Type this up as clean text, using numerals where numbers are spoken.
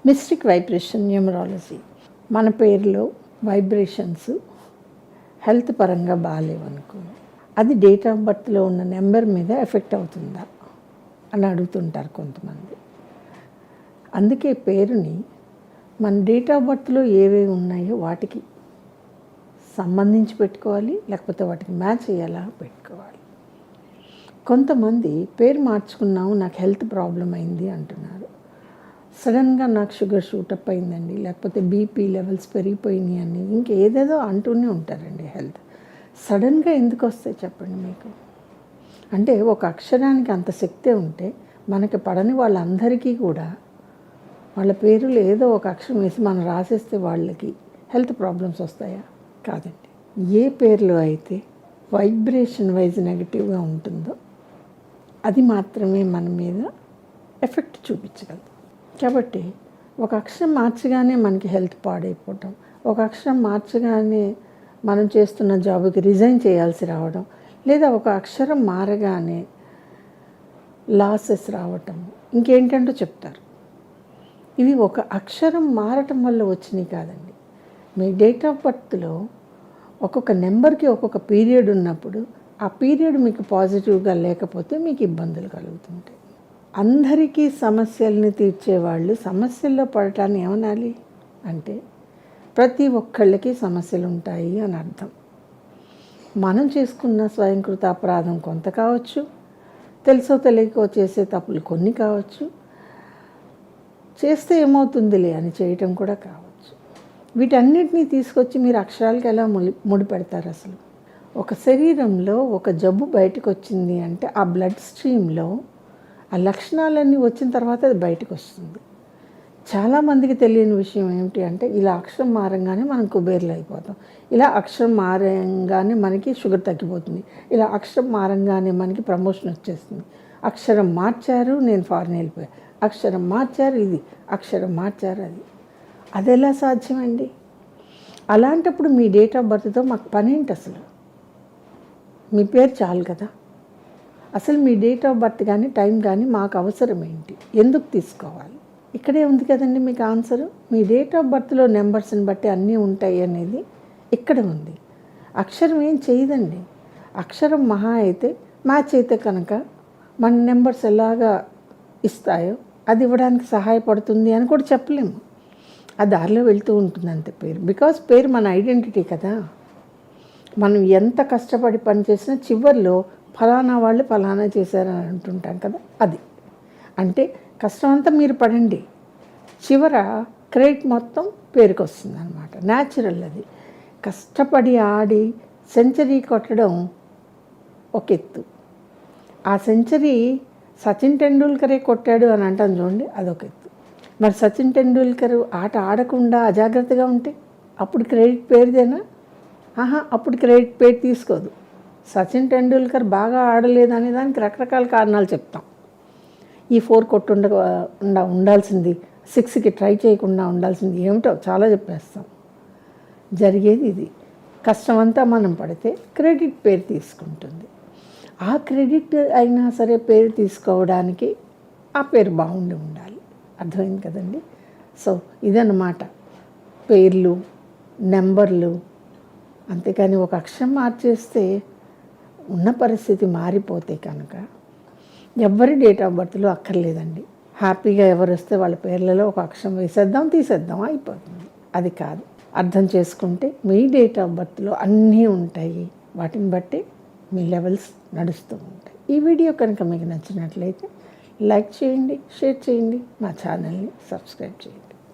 Mystic vibration numerology. మన పేరులో vibrations health పరంగా బాగాలేవనుకో, అది డేట్ ఆఫ్ బర్త్లో ఉన్న నెంబర్ మీద ఎఫెక్ట్ అవుతుందా అని అడుగుతుంటారు కొంతమంది. అందుకే పేరుని మన డేట్ ఆఫ్ బర్త్లో ఏవేవి ఉన్నాయో వాటికి సంబంధించి పెట్టుకోవాలి, లేకపోతే వాటికి మ్యాచ్ అయ్యేలా పెట్టుకోవాలి. కొంతమంది పేరు మార్చుకున్నాము, నాకు హెల్త్ ప్రాబ్లం అయింది అంటున్నారు. సడన్గా నాకు షుగర్ షూటప్ అయిందండి, లేకపోతే బీపీ లెవెల్స్ పెరిగిపోయినాయి అని ఇంకేదేదో అంటూనే ఉంటారండి. హెల్త్ సడన్గా ఎందుకు వస్తాయి చెప్పండి మీకు? అంటే ఒక అక్షరానికి అంత శక్తి ఉంటే మనకి పడని వాళ్ళందరికీ కూడా వాళ్ళ పేరులో ఏదో ఒక అక్షరం వేసి మనం రాసేస్తే వాళ్ళకి హెల్త్ ప్రాబ్లమ్స్ వస్తాయా? కాదండి. ఏ పేర్లో అయితే వైబ్రేషన్ వైజ్ నెగిటివ్గా ఉంటుందో అది మాత్రమే మన మీద ఎఫెక్ట్ చూపించగలదు. కాబట్టి ఒక అక్షరం మార్చగానే మనకి హెల్త్ పాడైపోవటం, ఒక అక్షరం మార్చగానే మనం చేస్తున్న జాబ్కి రిజైన్ చేయాల్సి రావడం, లేదా ఒక అక్షరం మారగానే లాసెస్ రావటం, ఇంకేంటంటో చెప్తారు. ఇవి ఒక అక్షరం మారటం వల్ల వచ్చినాయి కాదండి. మీ డేట్ ఆఫ్ బర్త్లో ఒక్కొక్క నెంబర్కి ఒక్కొక్క పీరియడ్ ఉన్నప్పుడు ఆ పీరియడ్ మీకు పాజిటివ్గా లేకపోతే మీకు ఇబ్బందులు కలుగుతుంటాయి. అందరికీ సమస్యల్ని తీర్చేవాళ్ళు సమస్యల్లో పడటాన్ని ఏమనాలి అంటే ప్రతి ఒక్కళ్ళకి సమస్యలు ఉంటాయి అని అర్థం. మనం చేసుకున్న స్వయంకృత అపరాధం కొంత కావచ్చు, తెలుసో తెలియకో చేసే తప్పులు కొన్ని కావచ్చు, చేస్తే ఏమవుతుందిలే అని చేయటం కూడా కావచ్చు. వీటన్నిటినీ తీసుకొచ్చి మీరు అక్షరాలకి ఎలా ముడిపెడతారు? అసలు ఒక శరీరంలో ఒక జబ్బు బయటకు వచ్చింది అంటే ఆ బ్లడ్ స్ట్రీమ్లో ఆ లక్షణాలన్నీ వచ్చిన తర్వాత అది బయటకు వస్తుంది. చాలామందికి తెలియని విషయం ఏమిటి అంటే ఇలా అక్షరం మారంగానే మనం కుబేర్లు అయిపోతాం, ఇలా అక్షరం మారంగానే మనకి షుగర్ తగ్గిపోతుంది, ఇలా అక్షరం మారంగానే మనకి ప్రమోషన్ వచ్చేస్తుంది, అక్షరం మార్చారు నేను ఫారెన్ వెళ్ళిపోయాను, అక్షరం మార్చారు ఇది, అక్షరం మార్చారు అది. అది ఎలా సాధ్యమండి? అలాంటప్పుడు మీ డేట్ ఆఫ్ బర్త్తో మాకు పనేంటి? అసలు మీ పేరు చాలు కదా. అసలు మీ డేట్ ఆఫ్ బర్త్ కానీ టైం కానీ మాకు అవసరం ఏంటి? ఎందుకు తీసుకోవాలి? ఇక్కడే ఉంది కదండి మీకు ఆన్సరు. మీ డేట్ ఆఫ్ బర్త్లో నెంబర్స్ని బట్టి అన్నీ ఉంటాయి అనేది ఇక్కడ ఉంది. అక్షరం ఏం చేయదండి. అక్షరం మహా అయితే మ్యాచ్ అయితే కనుక మన నెంబర్స్ ఎలాగా ఇస్తాయో అది ఇవ్వడానికి సహాయపడుతుంది అని కూడా చెప్పలేము. ఆ దారిలో వెళ్తూ ఉంటుంది అంతే పేరు. బికాజ్ పేరు మన ఐడెంటిటీ కదా. మనం ఎంత కష్టపడి పని చేసినా చివరిలో ఫలానా వాళ్ళు ఫలానా చేశారని అంటుంటాం కదా, అది. అంటే కష్టం అంతా మీరు పడండి, చివర క్రెడిట్ మొత్తం పేరుకి వస్తుంది అన్నమాట. న్యాచురల్ అది. కష్టపడి ఆడి సెంచరీ కొట్టడం ఒక ఎత్తు, ఆ సెంచరీ సచిన్ టెండూల్కరే కొట్టాడు అని అంటాం చూడండి, అదొక ఎత్తు. మరి సచిన్ టెండూల్కర్ ఆట ఆడకుండా అజాగ్రత్తగా ఉంటే అప్పుడు క్రెడిట్ పేరుదేనా? అప్పుడు క్రెడిట్ పేరు తీసుకోదు. సచిన్ టెండూల్కర్ బాగా ఆడలేదు అనే దానికి రకరకాల కారణాలు చెప్తాం. ఈ 4 కొట్టుండకుండా ఉండాల్సింది, 6కి ట్రై చేయకుండా ఉండాల్సింది, ఏమిటో చాలా చెప్పేస్తాం. జరిగేది ఇది. కష్టమంతా మనం పడితే క్రెడిట్ పేరు తీసుకుంటుంది. ఆ క్రెడిట్ అయినా సరే పేరు తీసుకోవడానికి ఆ పేరు బాగుండి ఉండాలి. అర్థమైంది కదండి. సో ఇదన్నమాట పేర్లు, నెంబర్లు. అంతేకాని ఒక అక్షరం మార్చేస్తే ఉన్న పరిస్థితి మారిపోతే కనుక ఎవరి డేట్ ఆఫ్ బర్త్లో అక్కర్లేదండి. హ్యాపీగా ఎవరు వస్తే వాళ్ళ పేర్లలో ఒక అక్షరం వేసేద్దాం, తీసేద్దాం, అయిపోతుంది. అది కాదు. అర్థం చేసుకుంటే మీ డేట్ ఆఫ్ బర్త్లో అన్నీ ఉంటాయి, వాటిని బట్టి మీ లెవెల్స్ నడుస్తూ ఉంటాయి. ఈ వీడియో కనుక మీకు నచ్చినట్లయితే లైక్ చేయండి, షేర్ చేయండి, మా ఛానల్ని సబ్స్క్రైబ్ చేయండి.